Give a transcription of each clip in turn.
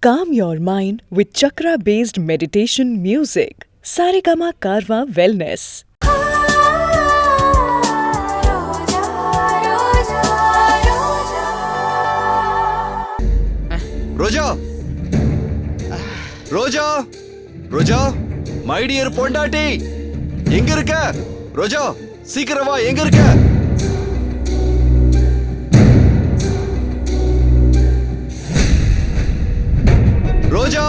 Calm your mind with chakra-based meditation music. Saregama Karwa Wellness. Roja Roja Roja my dear பொண்டாட்டி எங்க இருக்க? ரோஜா சீக்கிரம் வா, எங்க இருக்க? ரோஜா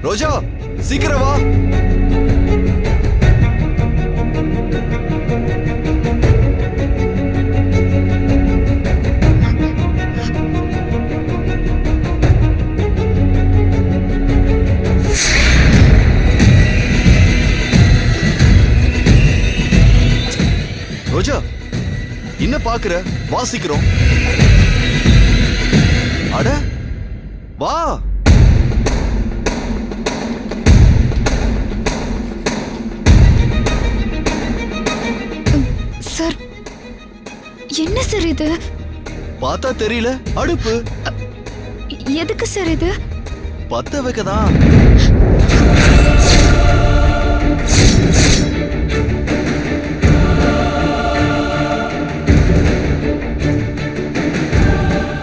ரோஜா சீக்கிரம் வா. ரோஜா என்ன பாக்குற? வா சீக்கிரம். அட வா. சார், என்ன சார் இது? பார்த்தா தெரியல, அடுப்பு. எதுக்கு சார் இது? பத்த வைக்கதான்.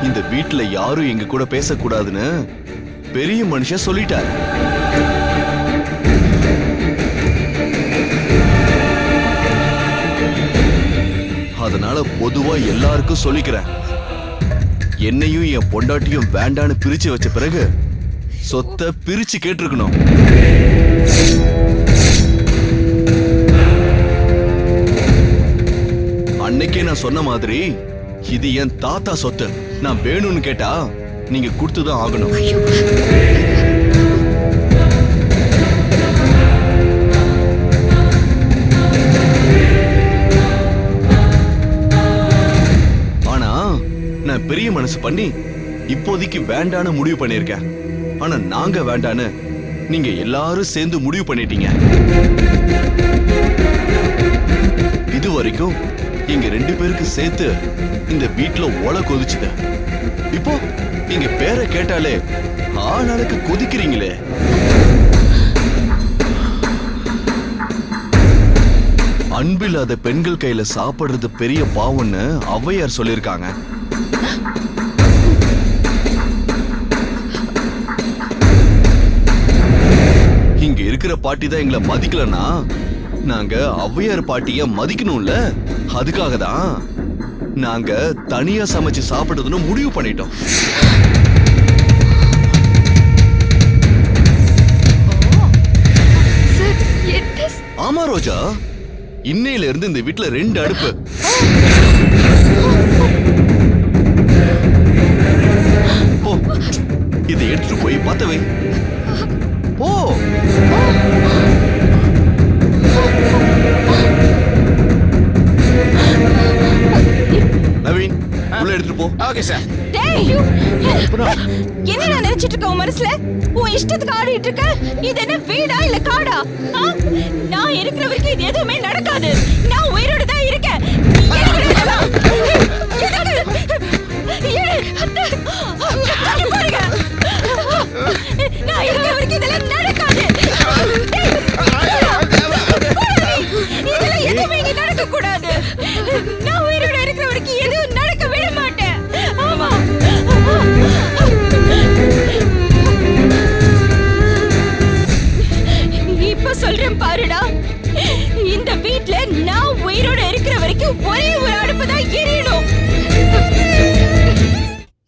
இந்த வீட்டுல யாரும் எங்க கூட பேசக்கூடாதுன்னு பெரிய மனுஷன் சொல்லிட்டாரு. அதனால பொதுவா எல்லாருக்கும் சொல்லிக்கிறேன், என்னையும் என் பொண்டாட்டியும் வேண்டான்னு பிரிச்சு வச்ச பிறகு சொத்தை பிரிச்சு கேட்டிருக்கணும். அன்னைக்கே நான் சொன்ன மாதிரி இது என் தாத்தா சொத்து. நான் வேணும்னு கேட்டா நீங்க கொடுத்துதான் ஆகணும். ஆனா நான் பெரிய மனசு பண்ணி இப்போதைக்கு வேண்டான்னு முடிவு பண்ணிருக்கேன். ஆனா நாங்க வேண்டான்னு நீங்க எல்லாரும் சேர்ந்து முடிவு பண்ணிட்டீங்க. இது வரைக்கும் எங்க 2 பேருக்கு சேர்த்து இந்த வீட்டுல ஒலை கொதிச்சுது. இப்போ எங்க பேரை கேட்டாலே ஆளாளுக்கு கொதிக்கிறீங்களே. அன்பில்லாத பெண்கள் கையில சாப்பிடுறது பெரிய பாவம்னு ஔவையார் சொல்லிருக்காங்க. இங்க இருக்கிற பாட்டி தான் எங்களை மதிக்கலன்னா நாங்க ஔவையார் பாட்டிய மதிக்கணும்ல. அதுக்காக தான் நாங்க தனியா சமைச்சு சாப்பிடுறதுன்னு முடிவு பண்ணிட்டோம். ஆமா ரோஜா, இன்னையில இருந்து இந்த வீட்டுல 2 அடுப்பு. போ, இதை எடுத்துட்டு போய் பத்தவை. போ. நவீன், உள்ள எடுத்துட்டு போ. Okay sir. டேய், என்னடா நினைச்சிட்டு இருக்க உன் மனசுல? உன் இஷ்டத்துக்கு ஆடிட்டு இருக்க. இது என்ன வீடா இல்ல காடா? நான் இருக்கிற வரைக்கும் இது எதுவுமே நடக்காது. நான் உயிரோட தான் இருக்கேன். நான் இருக்கிற வரைக்கும் இதெல்லாம் நடக்காது. இதெல்லாம் எதுவுமே இங்க நடக்க கூடாது. நான் உயிரோட இருக்கிற வரைக்கும் எதுவும் நடக்க விட மாட்டேன். ஆமா. இப்ப சொல்றேன் பாருடா, இந்த வீட்ல நான் உயிரோட இருக்கிற வரைக்கும் ஒரே ஒரு அடுப்பு தான் எரியணும்.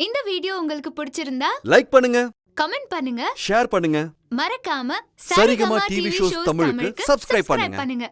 இந்த வீடியோ உங்களுக்கு பிடிச்சிருந்தா லைக் பண்ணுங்க, கமெண்ட் பண்ணுங்க, ஷேர் பண்ணுங்க. மறக்காம சரிகமா டிவி ஷோஸ் தமிழுக்கு சப்ஸ்கிரைப் பண்ணுங்க.